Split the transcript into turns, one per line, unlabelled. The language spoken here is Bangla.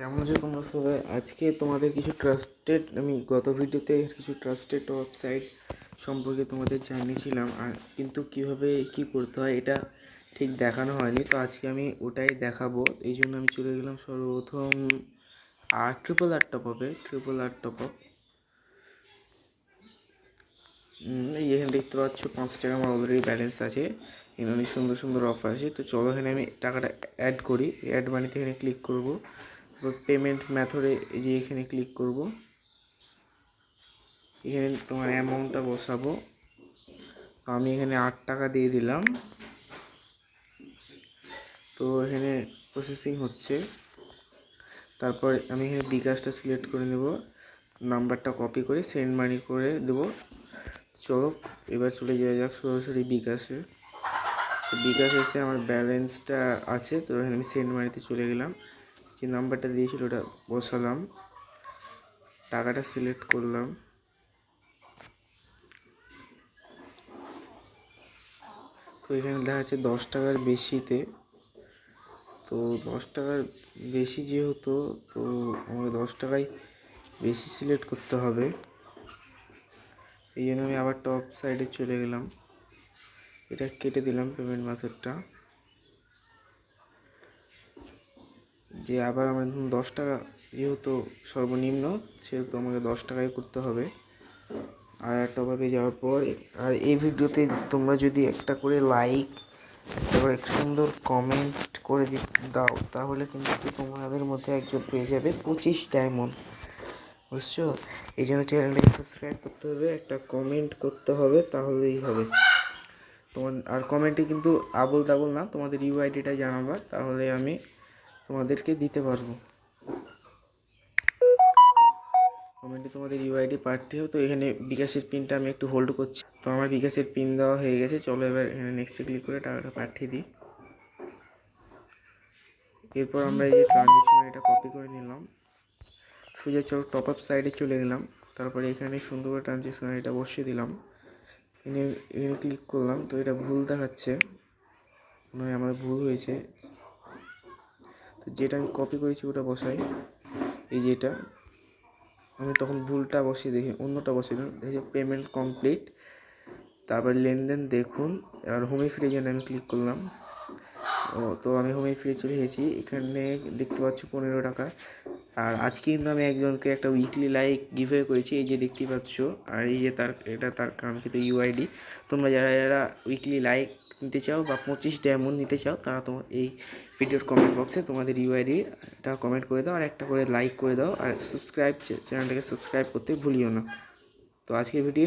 কেমন আছো তোমরা সবাই? আজকে তোমাদের কিছু ট্রাস্টেড আমি গত ভিডিওতে কিছু ট্রাস্টেড ওয়েবসাইট সম্পর্কে তোমাদের জানিয়েছিলাম, আর কিন্তু কীভাবে কী করতে হয় এটা ঠিক দেখানো হয়নি। তো আজকে আমি ওটাই দেখাবো। এই জন্য আমি চলে গেলাম সর্বপ্রথম ট্রিপল আর টপ আপ। এই এখানে দেখতে পাচ্ছ 5 টাকা আমার অলরেডি ব্যালেন্স আছে। এখানে অনেক সুন্দর সুন্দর অফার আছে। তো চলো এখানে আমি টাকাটা অ্যাড করি। অ্যাড মানিতে এখানে ক্লিক করব। পেমেন্ট মেথডে যে এখানে ক্লিক করব। এখানে তোমার অ্যামাউন্টটা বসাবো। তো আমি এখানে 8 টাকা দিয়ে দিলাম। তো এখানে প্রসেসিং হচ্ছে। তারপর আমি এখানে বিকাশটা সিলেক্ট করে নেব, নাম্বারটা কপি করে সেন্ড মানি করে দেবো। চলো এবার চলে যাওয়া যাক সরাসরি বিকাশে। তো বিকাশ এসে আমার ব্যালেন্সটা আছে। তো এখানে আমি সেন্ড মানিতে চলে গেলাম, যে নাম্বারটা দিয়েছিল ওটা বসালাম, টাকাটা সিলেক্ট করলাম। তো এখানে দেখা যাচ্ছে 10 টাকার বেশিতে। তো 10 টাকার বেশি যেহেতু, তো আমাকে 10 টাকায় বেশি সিলেক্ট করতে হবে। এই জন্য আমি আবার টপ সাইডে চলে গেলাম, এটা কেটে দিলাম পেমেন্ট মেথডটা। যে আবার আমার 10 টাকা যেহেতু সর্বনিম্ন, সেহেতু আমাকে 10 টাকায় করতে হবে। আর টপআপে যাওয়ার পর আর এই ভিডিওতে তোমরা যদি একটা করে লাইক, একটা করে সুন্দর কমেন্ট করে দাও, তাহলে কিন্তু তোমাদের মধ্যে একজন পেয়ে যাবে 25 ডায়মন্ড, বুঝছো? এই জন্য চ্যানেলটাকে সাবস্ক্রাইব করতে হবে, একটা কমেন্ট করতে হবে, তাহলেই হবে তোমার। আর কমেন্টে কিন্তু আবল তাবল না, তোমাদের ইউআইডিটা জানাবা, তাহলে আমি তোমাদেরকে দিতে পারবো। কমেন্টে তোমাদের ইউআইডি পাঠাতে হবে। তো এখানে বিকাশের পিনটা আমি একটু হোল্ড করছি। তো আমার বিকাশের পিন দেওয়া হয়ে গেছে। চলো এবার এখানে নেক্সটে ক্লিক করে টাকাটা পাঠিয়ে দিই। এরপর আমরা এই যে ট্রানজ্যাকশন এটা কপি করে নিলাম, সোজা চলো টপ আপ সাইডে চলে গেলাম। তারপরে এখানে সুন্দর করে ট্রানজ্যাকশন এটা বসিয়ে দিলাম। এখানে ক্লিক করলাম। তো এটা ভুল দেখাচ্ছে, মনে হয় আমার ভুল হয়েছে। তো যেটা আমি কপি করেছি ওটা বসাই। এই যেটা আমি তখন ভুলটা বসিয়ে দেখি, অন্যটা বসিয়ে দিলাম। এই যে পেমেন্ট কমপ্লিট, তারপর লেনদেন দেখুন। আর হোমে ফিরে যেন আমি ক্লিক করলাম। তো আমি হোমে ফিরে চলে এসেছি। এখানে দেখতে পাচ্ছ 15 টাকা। আর আজকে কিন্তু আমি একজনকে একটা উইকলি লাইক গিভওয়ে করেছি, এই যে দেখতে পাচ্ছ। আর এই যে এটা তার কাঙ্ক্ষিত ইউআইডি। তোমরা যারা যারা উইকলি লাইক নিতে চাও বা 25 ডায়মন্ড নিতে চাও, তারা তোমার এই ভিডিওর কমেন্ট বক্সে তোমাদের ইউআইডিটা কমেন্ট করে দাও, আর একটা করে লাইক করে দাও, আর চ্যানেলটাকে সাবস্ক্রাইব করতে ভুলিও না। তো আজকের ভিডিও